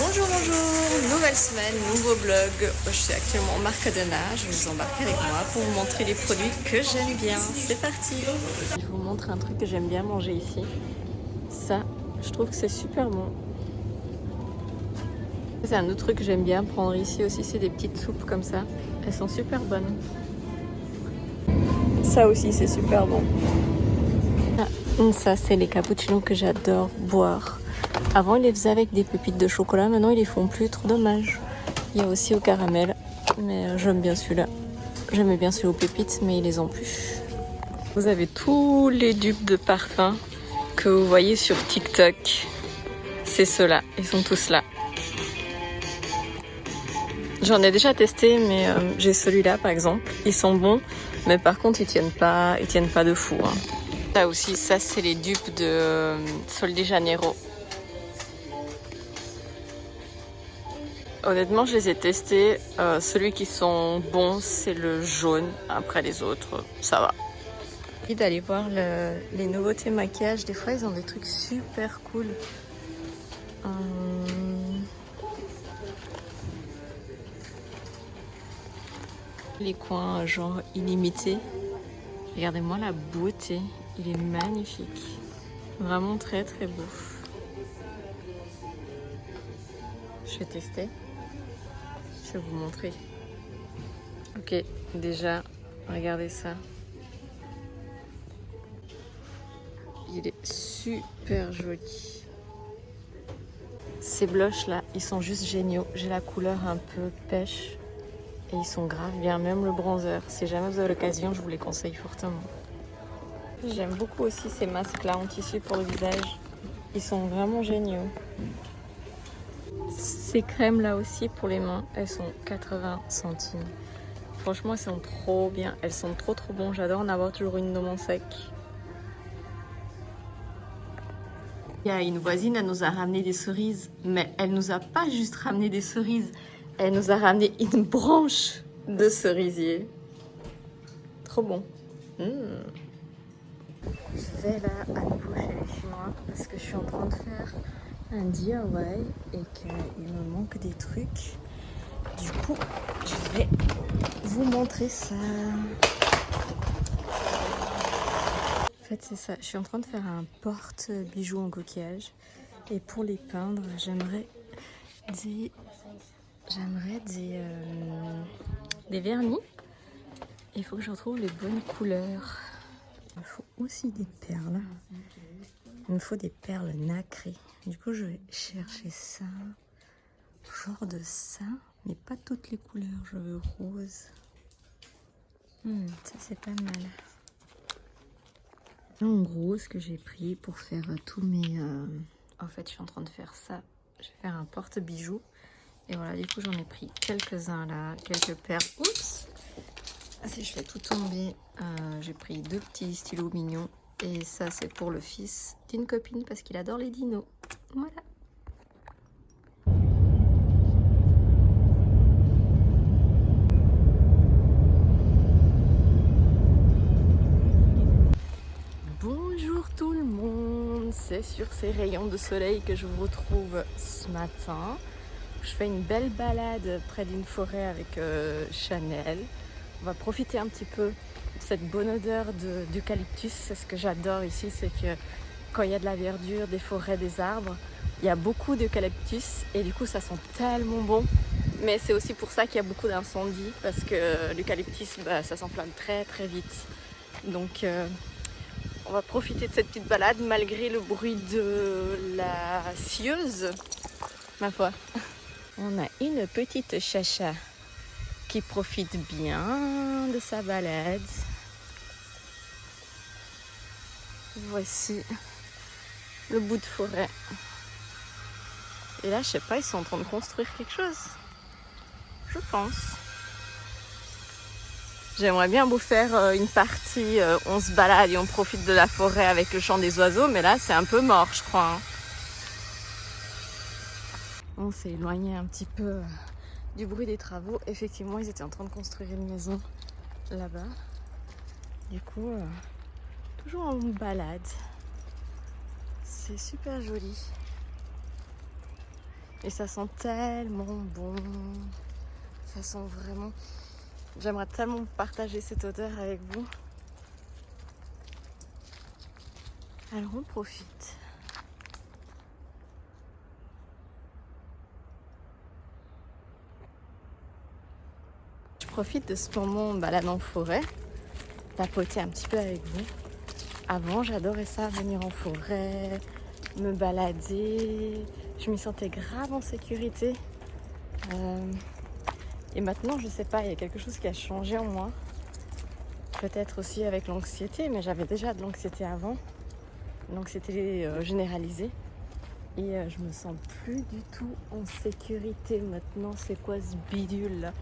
Bonjour, bonjour, nouvelle semaine, nouveau vlog. Je suis actuellement au Mercadona, je vais vous embarquer avec moi pour vous montrer les produits que j'aime bien. C'est parti. Je vous montre un truc que j'aime bien manger ici. Ça, je trouve que c'est super bon. C'est un autre truc que j'aime bien prendre ici aussi, c'est des petites soupes comme ça. Elles sont super bonnes. Ça aussi, c'est super bon. Ah, ça, c'est les cappuccinos que j'adore boire. Avant, ils les faisaient avec des pépites de chocolat. Maintenant, ils les font plus. Trop dommage. Il y a aussi au caramel. Mais j'aime bien celui-là. J'aimais bien celui aux pépites, mais ils les ont plus. Vous avez tous les dupes de parfum que vous voyez sur TikTok. C'est ceux-là. Ils sont tous là. J'en ai déjà testé, mais j'ai celui-là, par exemple. Ils sont bons, mais par contre, ils tiennent pas de fou. Hein. Là aussi, ça, c'est les dupes de Sol de Janeiro. Honnêtement, je les ai testés. Celui qui sont bons, c'est le jaune. Après les autres, ça va. J'ai envie d'aller voir les nouveautés maquillage. Des fois, ils ont des trucs super cool. Les coins genre illimités. Regardez-moi la beauté. Il est magnifique. Vraiment très très beau. Je vais tester. Je vais vous montrer. Ok, déjà, regardez ça. Il est super joli. Ces blushs là, ils sont juste géniaux. J'ai la couleur un peu pêche et ils sont grave bien. Même le bronzer. Si jamais vous avez l'occasion, je vous les conseille fortement. J'aime beaucoup aussi ces masques là en tissu pour le visage. Ils sont vraiment géniaux. Ces crèmes là aussi pour les mains, elles sont 80 centimes. Franchement, elles sont trop bien. Elles sont trop bonnes. J'adore en avoir toujours une dans mon sac. Il y a une voisine, elle nous a ramené des cerises, mais elle nous a pas juste ramené des cerises, elle nous a ramené une branche de cerisier. Trop bon. Je vais là à nouveau chez les Chinois parce que je suis en train de faire un DIY et qu'il me manque des trucs. Du coup, je vais vous montrer ça. En fait, c'est ça. Je suis en train de faire un porte-bijoux en coquillage. Et pour les peindre, j'aimerais des vernis. Il faut que je retrouve les bonnes couleurs. Il me faut aussi des perles. Il me faut des perles nacrées. Du coup, je vais chercher ça. Genre de ça. Mais pas toutes les couleurs. Je veux rose. Ça, c'est pas mal. En gros, ce que j'ai pris pour faire tous mes... En fait, je suis en train de faire ça. Je vais faire un porte-bijoux. Et voilà, du coup, j'en ai pris quelques-uns là. Quelques perles. Oups! Ah, si je fais tout tomber, j'ai pris 2 petits stylos mignons. Et ça, c'est pour le fils d'une copine parce qu'il adore les dinos. Voilà. Bonjour tout le monde, c'est sur ces rayons de soleil que je vous retrouve ce matin. Je fais une belle balade près d'une forêt avec Chanel. On va profiter un petit peu de cette bonne odeur d'eucalyptus. C'est ce que j'adore ici, c'est que quand il y a de la verdure, des forêts, des arbres, il y a beaucoup d'eucalyptus et du coup ça sent tellement bon. Mais c'est aussi pour ça qu'il y a beaucoup d'incendies parce que l'eucalyptus, ça s'enflamme très très vite. Donc on va profiter de cette petite balade malgré le bruit de la scieuse, ma foi. On a une petite chacha qui profite bien de sa balade. Voici le bout de forêt. Et là, je sais pas, ils sont en train de construire quelque chose. Je pense. J'aimerais bien vous faire une partie, on se balade et on profite de la forêt avec le chant des oiseaux, mais là, c'est un peu mort, je crois. Hein. On s'est éloigné un petit peu du bruit des travaux. Effectivement, ils étaient en train de construire une maison là-bas. Du coup, toujours en balade. C'est super joli. Et ça sent tellement bon. Ça sent vraiment... J'aimerais tellement partager cette odeur avec vous. Alors on profite. Je profite de ce moment en balade en forêt, papoter un petit peu avec vous. Avant, j'adorais ça, venir en forêt, me balader. Je m'y sentais grave en sécurité. Et maintenant, je sais pas, il y a quelque chose qui a changé en moi. Peut-être aussi avec l'anxiété, mais j'avais déjà de l'anxiété avant. L'anxiété généralisée. Et je me sens plus du tout en sécurité maintenant. C'est quoi ce bidule là?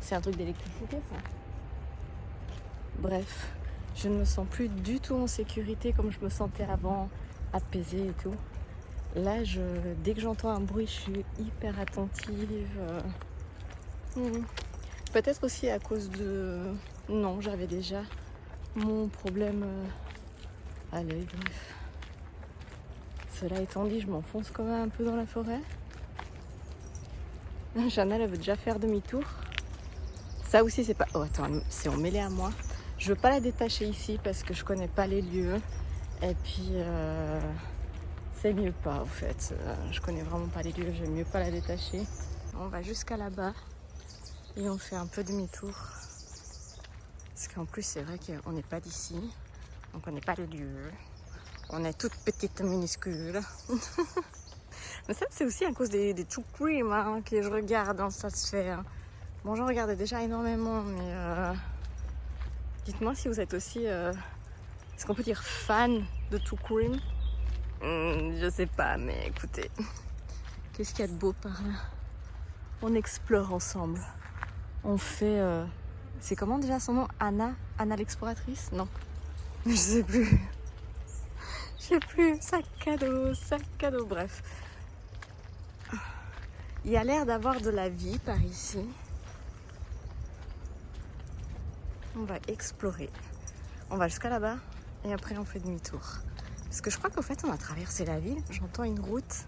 C'est un truc d'électricité ça? Bref, je ne me sens plus du tout en sécurité comme je me sentais avant, apaisée et tout. Là, dès que j'entends un bruit, je suis hyper attentive. Peut-être aussi à cause de... Non, j'avais déjà mon problème à l'œil, bref. Cela étant dit, je m'enfonce quand même un peu dans la forêt. Chanel, elle veut déjà faire demi-tour. Ça aussi, c'est pas... Oh, attends, c'est emmêlé à moi. Je veux pas la détacher ici parce que je connais pas les lieux. Et puis, c'est mieux pas, en fait. Je connais vraiment pas les lieux, j'aime mieux pas la détacher. On va jusqu'à là-bas et on fait un peu demi-tour. Parce qu'en plus, c'est vrai qu'on n'est pas d'ici. On connaît pas les lieux. On est toute petite, minuscule. Mais ça, c'est aussi à cause des True Crime hein, que je regarde, hein, ça se fait. Hein. Bon, j'en regardais déjà énormément, mais dites-moi si vous êtes aussi, est-ce qu'on peut dire fan de True Crime? Je sais pas, mais écoutez, qu'est-ce qu'il y a de beau par là? On explore ensemble. On fait, c'est comment déjà son nom? Anna l'exploratrice? Non, je sais plus. Je sais plus, sac cadeau, bref. Il y a l'air d'avoir de la vie par ici. On va explorer. On va jusqu'à là-bas et après on fait demi-tour. Parce que je crois qu'au fait on a traversé la ville, j'entends une route.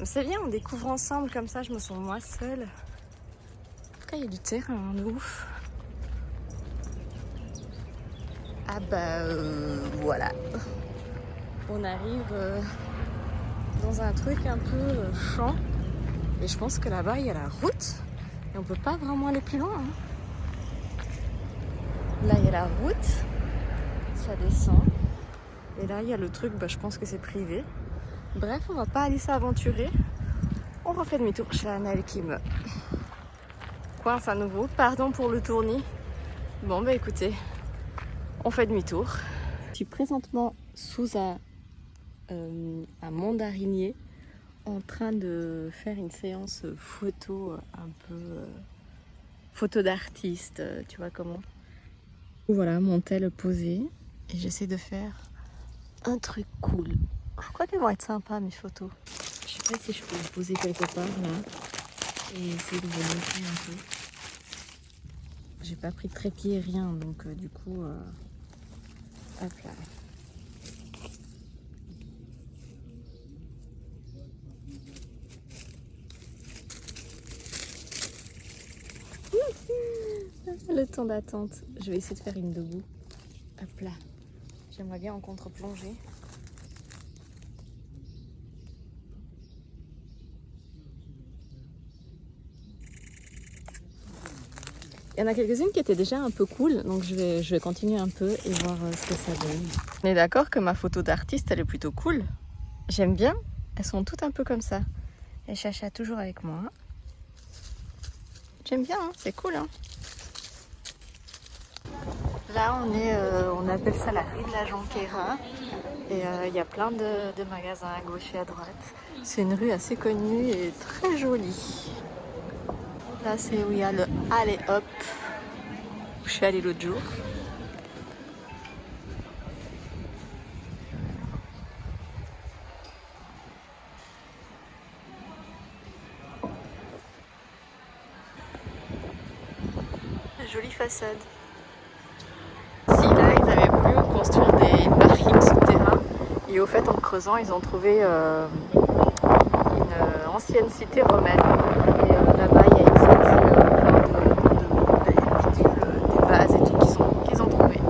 C'est bien, on découvre ensemble comme ça, je me sens moins seule. En tout cas, il y a du terrain, de ouf. Ah bah voilà. On arrive dans un truc un peu champ. Et je pense que là-bas, il y a la route. Et on peut pas vraiment aller plus loin. Hein. Là, il y a la route. Ça descend. Et là, il y a le truc, bah, je pense que c'est privé. Bref, on va pas aller s'aventurer. On refait demi-tour. Chanel qui me coince à nouveau. Pardon pour le tournis. Bon, bah écoutez, on fait demi-tour. Je suis présentement sous un mandarinier en train de faire une séance photo un peu photo d'artiste, tu vois comment. Voilà, mon tel posé et j'essaie de faire un truc cool. Je crois qu'elles vont être sympas mes photos. Je sais pas si je peux me poser quelque part là et essayer de vous montrer un peu. J'ai pas pris de trépied, rien, donc du coup, hop là. Le temps d'attente. Je vais essayer de faire une debout. Hop là. J'aimerais bien en contre-plongée. Il y en a quelques-unes qui étaient déjà un peu cool, donc je vais continuer un peu et voir ce que ça donne. On est d'accord que ma photo d'artiste, elle est plutôt cool. J'aime bien. Elles sont toutes un peu comme ça. Et Chacha toujours avec moi. J'aime bien, hein, c'est cool. Hein. Là, on appelle ça la rue de la Jonquera. Et il y a plein de magasins à gauche et à droite. C'est une rue assez connue et très jolie. Là, c'est où il y a le Allez Hop, où je suis allée l'autre jour. Jolie façade. Si là, ils avaient voulu construire des parkings souterrains. Et au fait, en creusant, ils ont trouvé une l'ancienne cité romaine. Et là-bas, il y a exposé plein de bidules, des vases et tout qu'ils ont trouvés.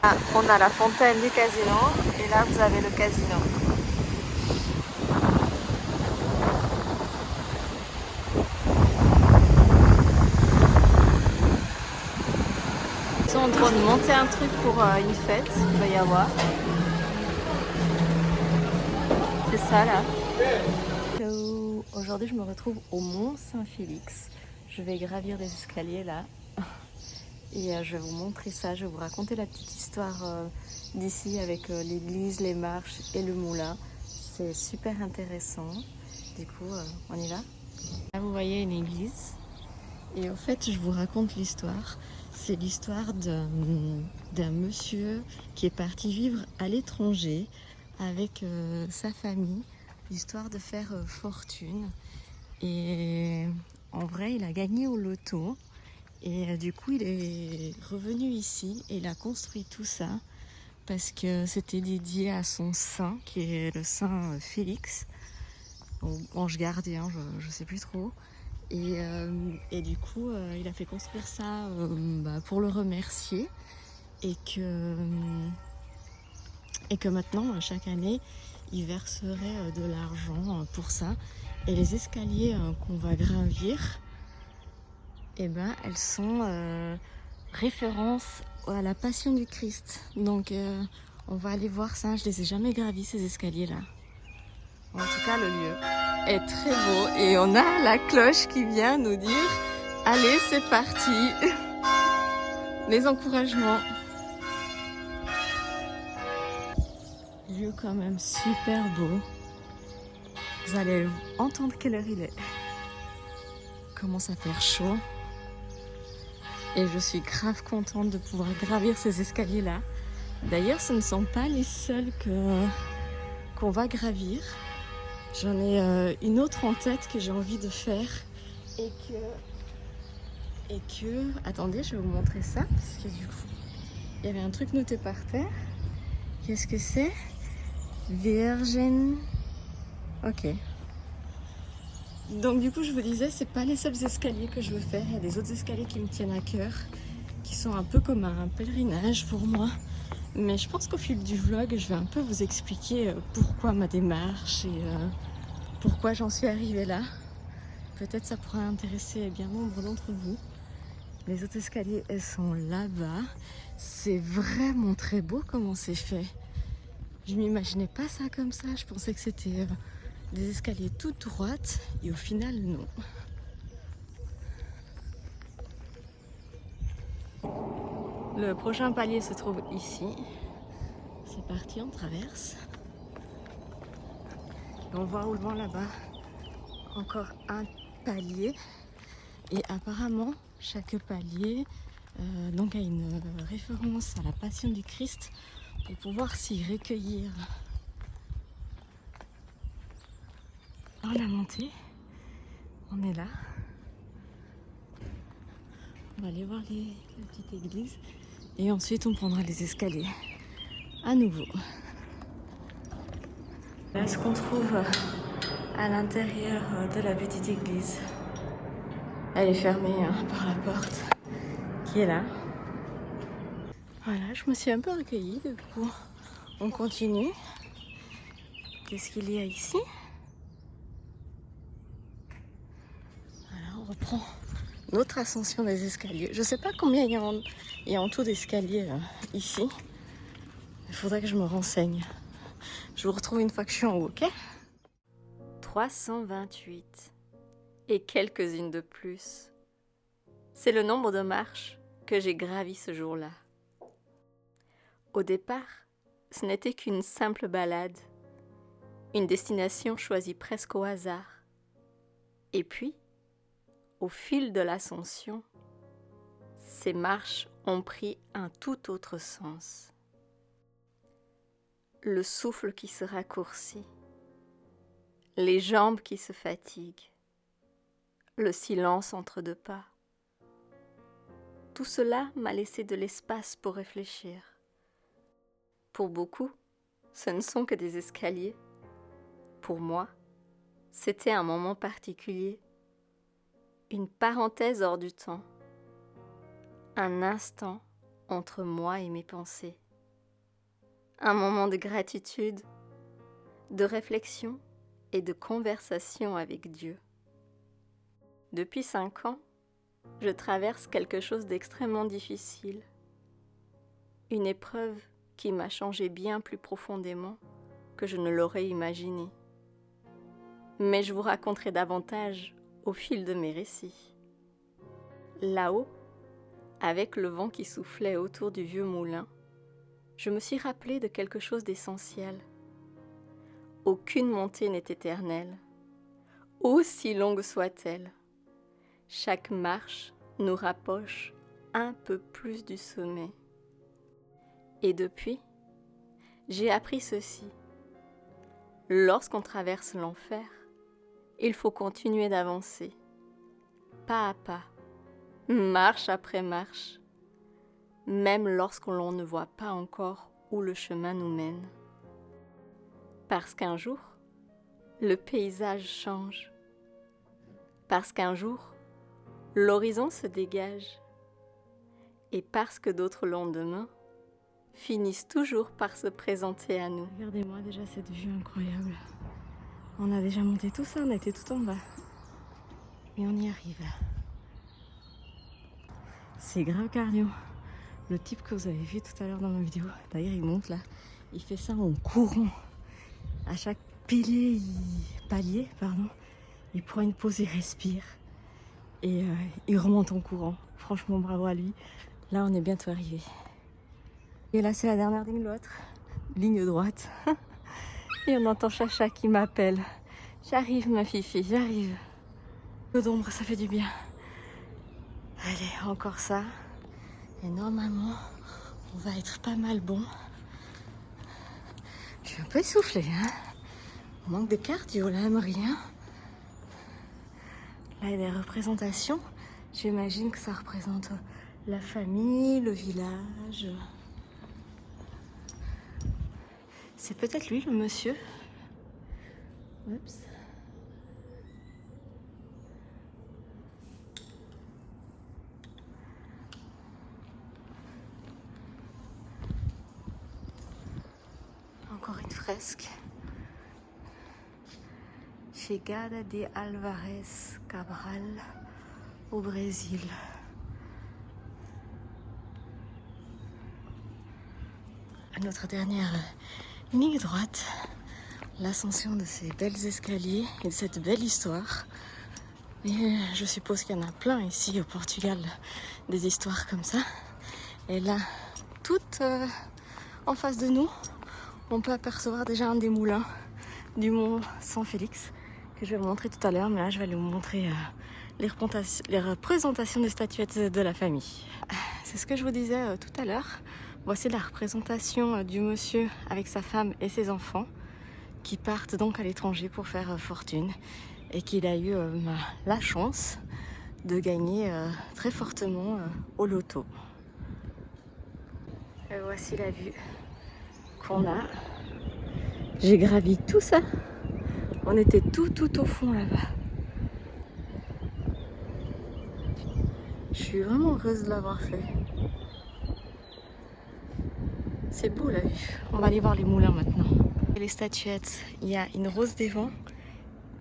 Ah, on a la fontaine du casino et là, vous avez le casino. Ils sont en train de monter un truc pour une fête qu'il va y avoir. C'est ça là. Hello. Aujourd'hui je me retrouve au Mont Saint-Félix. Je vais gravir des escaliers là. Et je vais vous montrer ça, je vais vous raconter la petite histoire d'ici avec l'église, les marches et le moulin. C'est super intéressant. Du coup, on y va. Là vous voyez une église. Et en fait, je vous raconte l'histoire. C'est l'histoire d'un monsieur qui est parti vivre à l'étranger avec sa famille, histoire de faire fortune. Et en vrai, il a gagné au loto. Et du coup, il est revenu ici et il a construit tout ça parce que c'était dédié à son saint, qui est le saint Félix, ou ange gardien, je sais plus trop. Et du coup, il a fait construire ça pour le remercier et que maintenant, chaque année, il verserait de l'argent pour ça. Et les escaliers qu'on va gravir, eh ben, elles sont référence à la Passion du Christ. Donc, on va aller voir ça. Je les ai jamais gravis, ces escaliers-là. En tout cas, le lieu est très beau et on a la cloche qui vient nous dire « Allez, c'est parti !» Les encouragements. Lieu quand même super beau. Vous allez entendre quelle heure il est. Il commence à faire chaud. Et je suis grave contente de pouvoir gravir ces escaliers-là. D'ailleurs, ce ne sont pas les seuls qu'on va gravir. J'en ai une autre en tête que j'ai envie de faire et que... Attendez, je vais vous montrer ça parce que du coup, il y avait un truc noté par terre. Qu'est-ce que c'est? Virgin... Ok. Donc du coup, je vous disais, c'est pas les seuls escaliers que je veux faire. Il y a des autres escaliers qui me tiennent à cœur, qui sont un peu comme un pèlerinage pour moi. Mais je pense qu'au fil du vlog, je vais un peu vous expliquer pourquoi ma démarche et pourquoi j'en suis arrivée là. Peut-être ça pourra intéresser bien nombre d'entre vous. Les autres escaliers, elles sont là-bas. C'est vraiment très beau comment c'est fait. Je m'imaginais pas ça comme ça. Je pensais que c'était des escaliers toutes droites et au final, non. Le prochain palier se trouve ici. C'est parti, on traverse. Et on voit au loin là-bas encore un palier. Et apparemment, chaque palier donc a une référence à la Passion du Christ pour pouvoir s'y recueillir. Dans la montée, on est là. On va aller voir la petite église et ensuite on prendra les escaliers à nouveau. Là, ce qu'on trouve à l'intérieur de la petite église, elle est fermée par la porte qui est là. Voilà, je me suis un peu recueillie, du coup on continue. Qu'est-ce qu'il y a ici? Voilà, on reprend notre ascension des escaliers. Je sais pas combien il y a en tout d'escaliers ici. Il faudrait que je me renseigne. Je vous retrouve une fois que je suis en haut, ok? 328 et quelques-unes de plus. C'est le nombre de marches que j'ai gravies ce jour-là. Au départ, ce n'était qu'une simple balade, une destination choisie presque au hasard. Et puis, au fil de l'ascension, ces marches ont pris un tout autre sens. Le souffle qui se raccourcit, les jambes qui se fatiguent, le silence entre deux pas. Tout cela m'a laissé de l'espace pour réfléchir. Pour beaucoup, ce ne sont que des escaliers. Pour moi, C'était un moment particulier, une parenthèse hors du temps, un instant entre moi et mes pensées, un moment de gratitude, de réflexion et de conversation avec Dieu. Depuis 5 ans, je traverse quelque chose d'extrêmement difficile, une épreuve qui m'a changé bien plus profondément que je ne l'aurais imaginé. Mais je vous raconterai davantage au fil de mes récits. Là-haut, avec le vent qui soufflait autour du vieux moulin, je me suis rappelé de quelque chose d'essentiel. Aucune montée n'est éternelle, aussi longue soit-elle. Chaque marche nous rapproche un peu plus du sommet. Et depuis, j'ai appris ceci. Lorsqu'on traverse l'enfer, il faut continuer d'avancer, pas à pas, marche après marche, même lorsque l'on ne voit pas encore où le chemin nous mène. Parce qu'un jour, le paysage change. Parce qu'un jour, l'horizon se dégage. Et parce que d'autres lendemains finissent toujours par se présenter à nous. Regardez-moi déjà cette vue incroyable. On a déjà monté tout ça, on était tout en bas. Et on y arrive là. C'est grave cardio. Le type que vous avez vu tout à l'heure dans ma vidéo, d'ailleurs il monte là, il fait ça en courant. À chaque palier, il prend une pause, il respire. Et il remonte en courant. Franchement, bravo à lui. Là, on est bientôt arrivé. Et là, c'est la dernière ligne droite. Et on entend Chacha qui m'appelle. J'arrive, ma fifi, j'arrive. Un peu d'ombre, ça fait du bien. Allez, encore ça. Et normalement, on va être pas mal bon. Je suis un peu essoufflée, hein. On manque de cardio, là, Marie, hein. Là, il y a des représentations. J'imagine que ça représente la famille, le village. C'est peut-être lui, le monsieur. Oups. Encore une fresque. Chegada de Alvarez Cabral au Brésil. Notre dernière ligne droite, l'ascension de ces belles escaliers et de cette belle histoire. Et je suppose qu'il y en a plein ici au Portugal, des histoires comme ça. Et là, tout en face de nous, on peut apercevoir déjà un des moulins du mont San Félix que je vais vous montrer tout à l'heure. Mais là, je vais aller vous montrer les représentations des statuettes de la famille. C'est ce que je vous disais tout à l'heure. Voici la représentation du monsieur avec sa femme et ses enfants qui partent donc à l'étranger pour faire fortune et qu'il a eu la chance de gagner très fortement au loto. Et voici la vue qu'on a. J'ai gravi tout ça. On était tout au fond là-bas. Je suis vraiment heureuse de l'avoir fait. C'est beau la vue. On va aller voir les moulins maintenant. Et les statuettes, il y a une rose des vents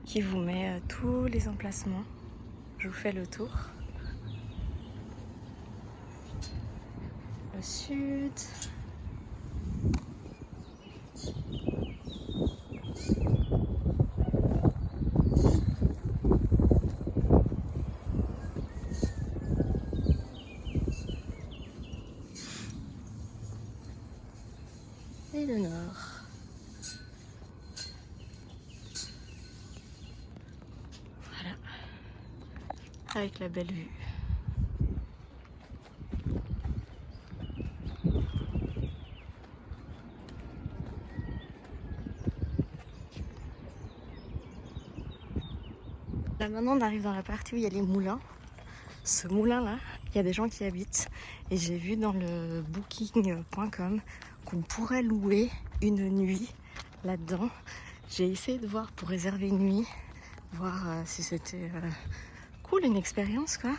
qui vous met tous les emplacements. Je vous fais le tour. Le sud. Et le nord. Voilà. Avec la belle vue. Là maintenant on arrive dans la partie où il y a les moulins. Ce moulin-là, il y a des gens qui y habitent. Et j'ai vu dans le booking.com qu'on pourrait louer une nuit là-dedans. J'ai essayé de voir pour réserver une nuit. voir si c'était cool, une expérience quoi.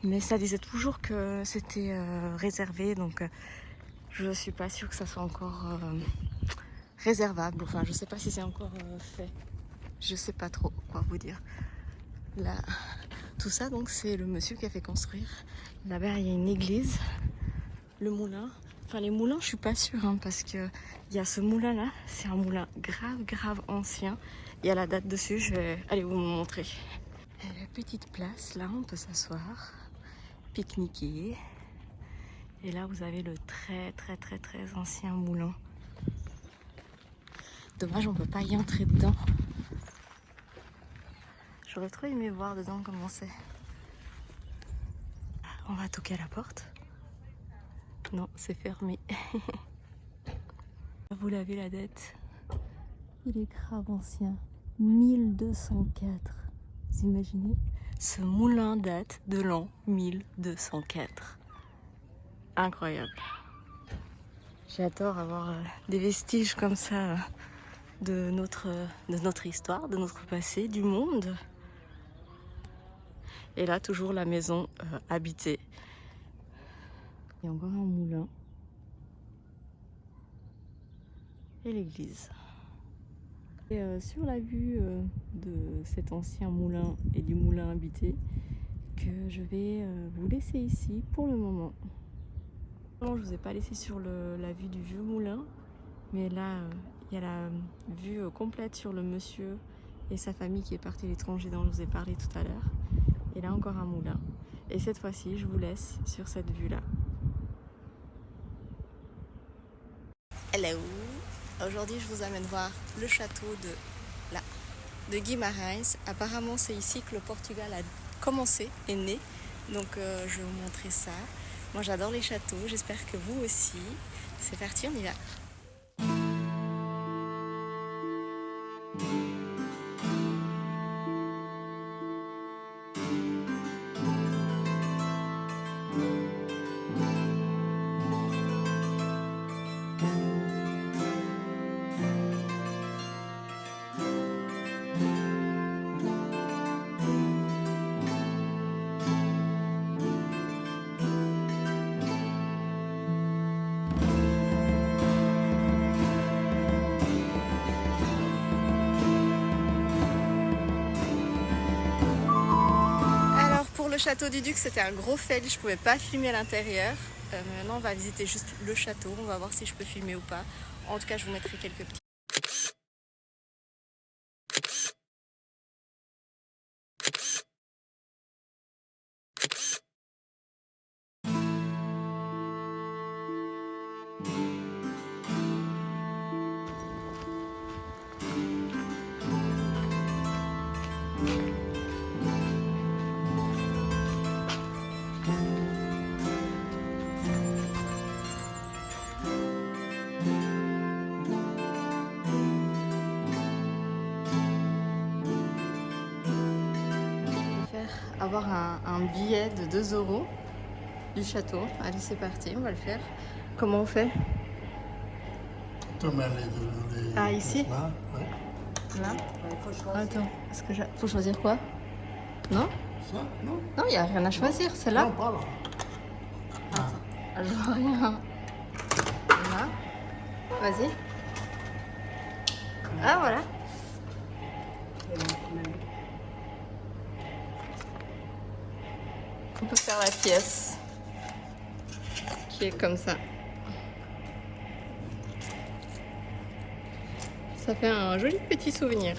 Mais ça disait toujours que c'était réservé, donc je suis pas sûre que ça soit encore réservable. Enfin, je sais pas si c'est encore fait. Je sais pas trop quoi vous dire. Là, tout ça, donc, c'est le monsieur qui a fait construire. Là-bas, il y a une église, le moulin. Enfin, les moulins, je suis pas sûre, hein, parce que il y a ce moulin-là. C'est un moulin grave ancien. Il y a la date dessus. Je vais aller vous montrer. Et la petite place, là, on peut s'asseoir, pique-niquer. Et là, vous avez le très ancien moulin. Dommage, on peut pas y entrer dedans. J'aurais trop aimé voir dedans comment c'est. On va toquer à la porte. Non, c'est fermé. Vous l'avez la date. Il est grave ancien. 1204. Vous imaginez? Ce moulin date de l'an 1204. Incroyable. J'adore avoir des vestiges comme ça de notre histoire, de notre passé, du monde. Et là, toujours la maison habitée. Il y a encore un moulin. Et l'église. Et sur la vue de cet ancien moulin et du moulin habité, que je vais vous laisser ici pour le moment. Je ne vous ai pas laissé sur la vue du vieux moulin, mais là, il y a la vue complète sur le monsieur et sa famille qui est parti à l'étranger dont je vous ai parlé tout à l'heure. Et là, encore un moulin. Et cette fois-ci, je vous laisse sur cette vue-là. Hello! Aujourd'hui, je vous amène voir le château de Guimarães. Apparemment, c'est ici que le Portugal a commencé, est né. Donc, je vais vous montrer ça. Moi, j'adore les châteaux. J'espère que vous aussi. C'est parti, on y va. Pour le château du Duc, c'était un gros fail, je pouvais pas filmer à l'intérieur. Maintenant, on va visiter juste le château, on va voir si je peux filmer ou pas. En tout cas, je vous mettrai quelques petits. Avoir un billet de 2 € du château. Allez, c'est parti, on va le faire. Comment on fait? Ah, ici? Là, ouais. Là? Attends, est-ce que faut choisir quoi? Non? Ça, non? Non, il n'y a rien à choisir, c'est là? Non, pas là. Attends, je vois rien. Là? Vas-y. Ah, voilà. On peut faire la pièce qui est comme ça. Ça fait un joli petit souvenir.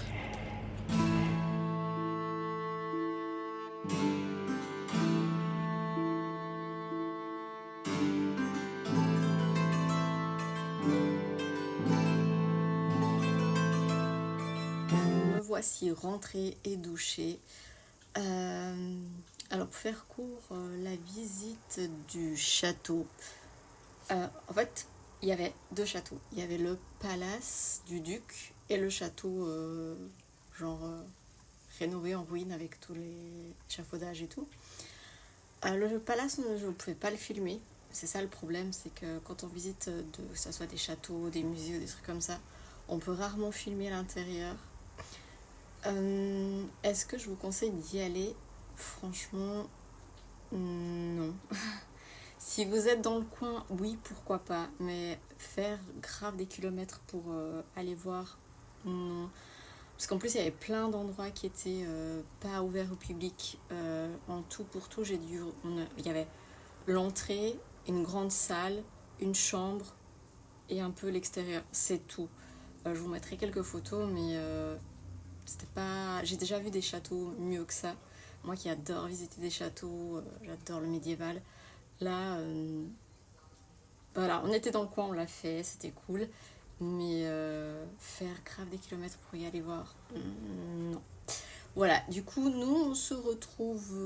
Me voici rentrée et douchée. Alors, pour faire court, la visite du château. En fait, il y avait 2 châteaux. Il y avait le palace du duc et le château, rénové en ruine avec tous les échafaudages et tout. Le palace, je ne pouvais pas le filmer. C'est ça le problème, c'est que quand on visite, que ce soit des châteaux, des musées ou des trucs comme ça, on peut rarement filmer l'intérieur. Est-ce que je vous conseille d'y aller? Franchement, non. Si vous êtes dans le coin, oui, pourquoi pas. Mais faire grave des kilomètres pour aller voir, non. Parce qu'en plus, il y avait plein d'endroits qui étaient pas ouverts au public. En tout pour tout, il y avait l'entrée, une grande salle, une chambre et un peu l'extérieur. C'est tout. Je vous mettrai quelques photos, mais c'était pas. J'ai déjà vu des châteaux mieux que ça. Moi qui adore visiter des châteaux, j'adore le médiéval. Là, voilà, on était dans le coin, on l'a fait, c'était cool. Mais faire grave des kilomètres pour y aller voir, non. Voilà, du coup, nous, on se retrouve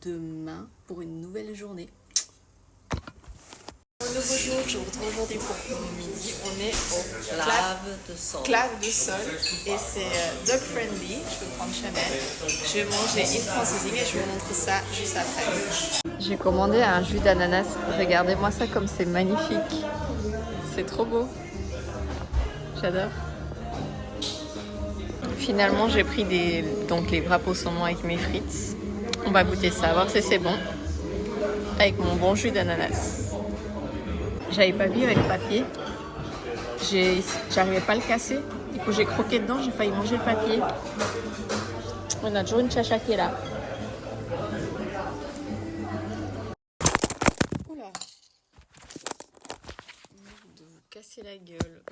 demain pour une nouvelle journée. Un nouveau jour, je vous retrouve aujourd'hui pour midi. On est au Clave de Sol et c'est dog friendly. Je vais prendre Chanel. Je vais manger une francising et je vous montre ça juste après. J'ai commandé un jus d'ananas. Regardez-moi ça comme c'est magnifique. C'est trop beau. J'adore. Finalement, j'ai pris donc les wraps au saumon avec mes frites. On va goûter ça, voir si c'est bon. Avec mon bon jus d'ananas. J'avais pas vu avec le papier. J'arrivais pas à le casser. Du coup, j'ai croqué dedans, j'ai failli manger le papier. On a toujours une chacha qui est là. Oula. De vous casser la gueule.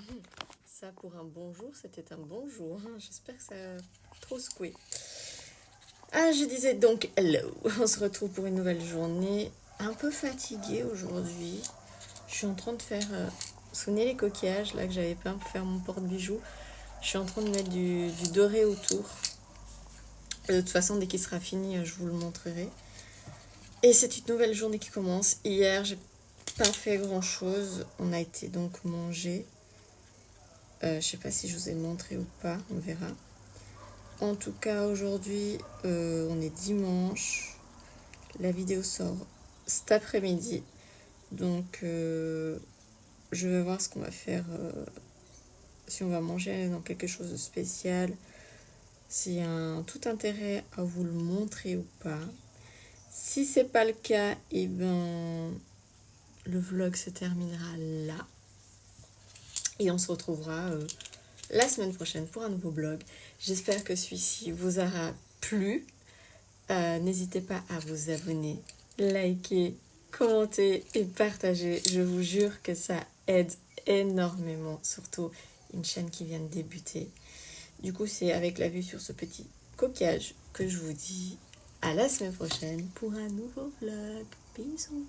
Ça, pour un bonjour, c'était un bonjour. J'espère que ça a trop secoué. Ah, je disais donc hello. On se retrouve pour une nouvelle journée. Un peu fatiguée aujourd'hui. Je suis en train de faire... souvenez les coquillages là que j'avais peint pour faire mon porte-bijoux. Je suis en train de mettre du doré autour. De toute façon, dès qu'il sera fini, je vous le montrerai. Et c'est une nouvelle journée qui commence. Hier, j'ai pas fait grand-chose. On a été donc manger. Je sais pas si je vous ai montré ou pas, on verra. En tout cas, aujourd'hui, on est dimanche. La vidéo sort cet après-midi. Donc, je vais voir ce qu'on va faire. Si on va manger dans quelque chose de spécial. S'il y a un tout intérêt à vous le montrer ou pas. Si c'est pas le cas, et ben le vlog se terminera là. Et on se retrouvera la semaine prochaine pour un nouveau vlog. J'espère que celui-ci vous aura plu. N'hésitez pas à vous abonner, liker, commenter et partager. Je vous jure que ça aide énormément, surtout une chaîne qui vient de débuter. Du coup, c'est avec la vue sur ce petit coquillage que je vous dis à la semaine prochaine pour un nouveau vlog. Bisous!